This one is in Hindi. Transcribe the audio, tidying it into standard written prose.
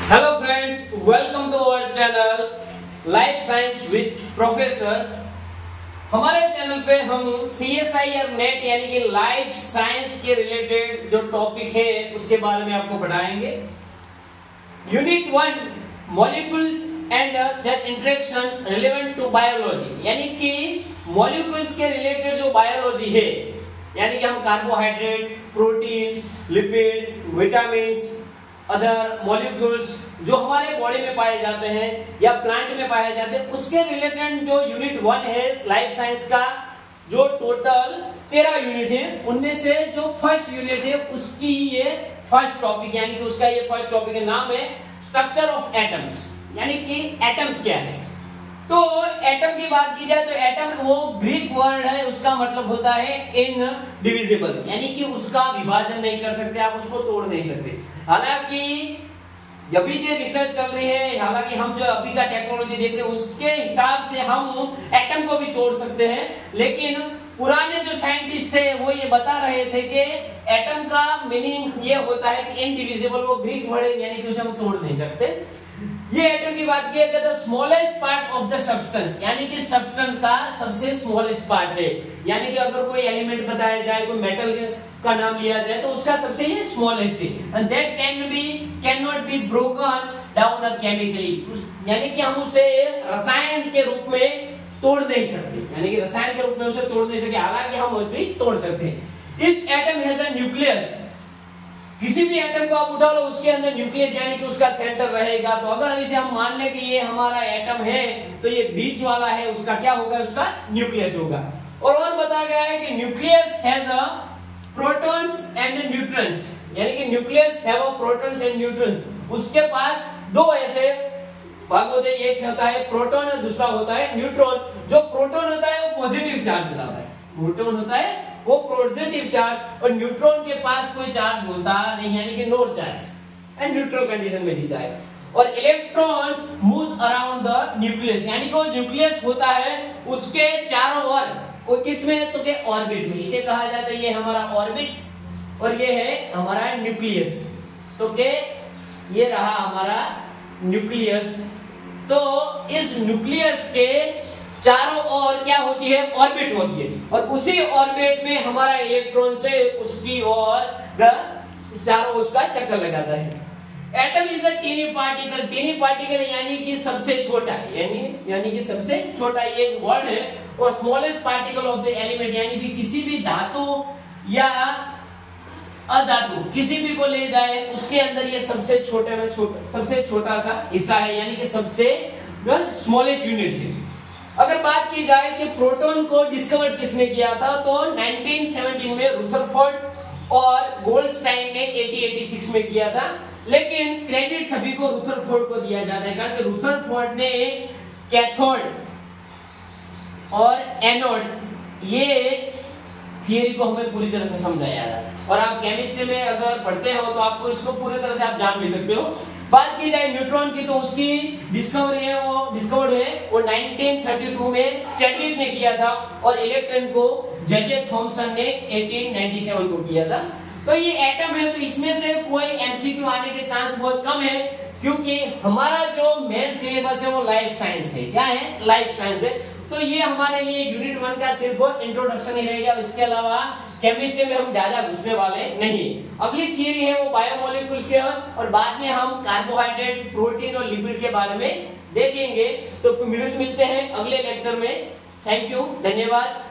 Hello friends, welcome to our channel life science with professor. हमारे चैनल पे हम CSI और नेट यानी कि लाइफ साइंस के रिलेटेड जो टॉपिक है उसके बारे में आपको पढ़ाएंगे। Unit 1 molecules and their interaction relevant to biology, यानी कि मॉलिक्यूल्स के रिलेटेड जो बायोलॉजी है, यानी कि हम carbohydrate, protein, lipid, vitamins, other molecules जो हमारे बॉडी में पाए जाते हैं या प्लांट में पाए जाते हैं, उसके रिलेटेड जो यूनिट 1 है लाइफ साइंस का, जो टोटल 13 यूनिट है, उनमें से जो फर्स्ट यूनिट है उसकी ये फर्स्ट टॉपिक, यानी कि उसका ये फर्स्ट टॉपिक का नाम है स्ट्रक्चर ऑफ एटम्स, यानी कि एटम्स क्या है। तो एटम की बात की जाए तो एटम वो ग्रीक वर्ड है, उसका मतलब होता है इनडिविजिबल, यानी कि उसका विभाजन नहीं कर सकते, आप उसको तोड़ नहीं सकते। हालांकि अभी जो रिसर्च चल रही है, हालांकि हम जो अभी का टेक्नोलॉजी देख रहे हैं उसके हिसाब से हम एटम को भी तोड़ सकते हैं, लेकिन पुराने जो साइंटिस्ट थे वो ये बता रहे थे कि एटम का मीनिंग ये होता है कि इनडिविजिबल, वो ग्रीक वर्ड है, यानी कि उसे हम तोड़ नहीं सकते। ये एटम की बात की है, the smallest part of the substance, यानी कि सब्सटेंस का सबसे स्मॉलेस्ट पार्ट है, यानी कि अगर कोई एलिमेंट बताया जाए, कोई मेटल का नाम लिया जाए तो उसका सबसे ये स्मॉलेस्ट है, and that can not be broken down chemically, यानी कि हम उसे रसायन के रूप में तोड़ नहीं सकते, यानी कि रसायन के रूप में उसे तोड़ नहीं सकते, हालांकि हम भी तोड़ सकते हैं। Each atom has a nucleus, किसी भी एटम को आप उठा लो उसके अंदर न्यूक्लियस यानी कि उसका सेंटर रहेगा। तो अगर इसे हम मान लें कि ये हमारा एटम है तो ये बीच वाला है, उसका क्या होगा, उसका न्यूक्लियस होगा। और बताया गया है कि nucleus has a protons and neutrons, यानी कि nucleus have a protons and neutrons, उसके पास दो ऐसे भाग होते हैं, एक होता है प्रोटॉन और दूसरा होता है न्यूट्रॉन। जो प्रोटॉन होता है वो पॉजिटिव चार्ज दिलाता है, प्रोटॉन होता है वो पॉजिटिव चार्ज, और न्यूट्रॉन के पास कोई चार्ज होता नहीं, यानी कि no charge and neutral condition में जीता है। और electrons moves around the nucleus, यानी कि वो न्यूक्लियस होता है उसके चारों ओर, वो किसमें, तो के ऑर्बिट में, इसे कहा जाता है ये हमारा ऑर्बिट और ये है हमारा न्यूक्लियस। तो के ये रहा हमारा न्यूक्लियस। तो इस न्यूक्लियस के चारों ओर क्या होती है, ऑर्बिट होती है, और उसी ऑर्बिट में हमारा इलेक्ट्रॉन से उसकी ओर चारों उसका चक्कर लगाता है। Atom is a tiny particle, tiny particle यानी कि सबसे छोटा, यानी कि सबसे छोटा ये वर्ड है, और smallest particle of the element, यानी कि किसी भी धातु या अधातु किसी भी को ले जाए उसके अंदर ये सबसे छोटे में सबसे छोटा सा हिस्सा है, यानी कि सबसे स्मॉलेस्ट यूनिट है। अगर बात की जाए कि प्रोटॉन को डिस्कवर किसने किया था, तो 1917 में रुदरफोर्ड और गोल्डस्टाइन ने 1886 में किया था, लेकिन क्रेडिट सभी को रुदरफोर्ड को दिया जाता है, कारण कि रुदरफोर्ड ने कैथोड और एनोड ये थियरी को हमें पूरी तरह से समझाया था, और आप केमिस्ट्री में अगर पढ़ते हो तो आपको इसको पूरी तरह से आप जान भी सकते हो। बात की जाए न्यूट्रॉन की, तो उसकी डिस्कवरी है वो डिस्कवर्ड है वो 1932 में चैडविक ने किया था, और इलेक्ट्रॉन को जे थॉमसन ने 1897 को किया था। तो ये एटम है, तो इसमें से कोई एमसीक्यू आने के चांस बहुत कम है, क्योंकि हमारा जो मेन सिलेबस है वो लाइफ साइंस है। क्या है, लाइफ साइंस है। तो ये हमारे लिए यूनिट 1 का सिर्फ इंट्रोडक्शन ही रहेगा, इसके अलावा केमिस्ट्री में हम ज्यादा घुसने वाले नहीं। अगली थियरी है वो बायोमोलिक्यूल्स के, और बाद में हम कार्बोहाइड्रेट, प्रोटीन और लिपिड के बारे में देखेंगे। तो मिलते हैं अगले लेक्चर में। थैंक यू, धन्यवाद।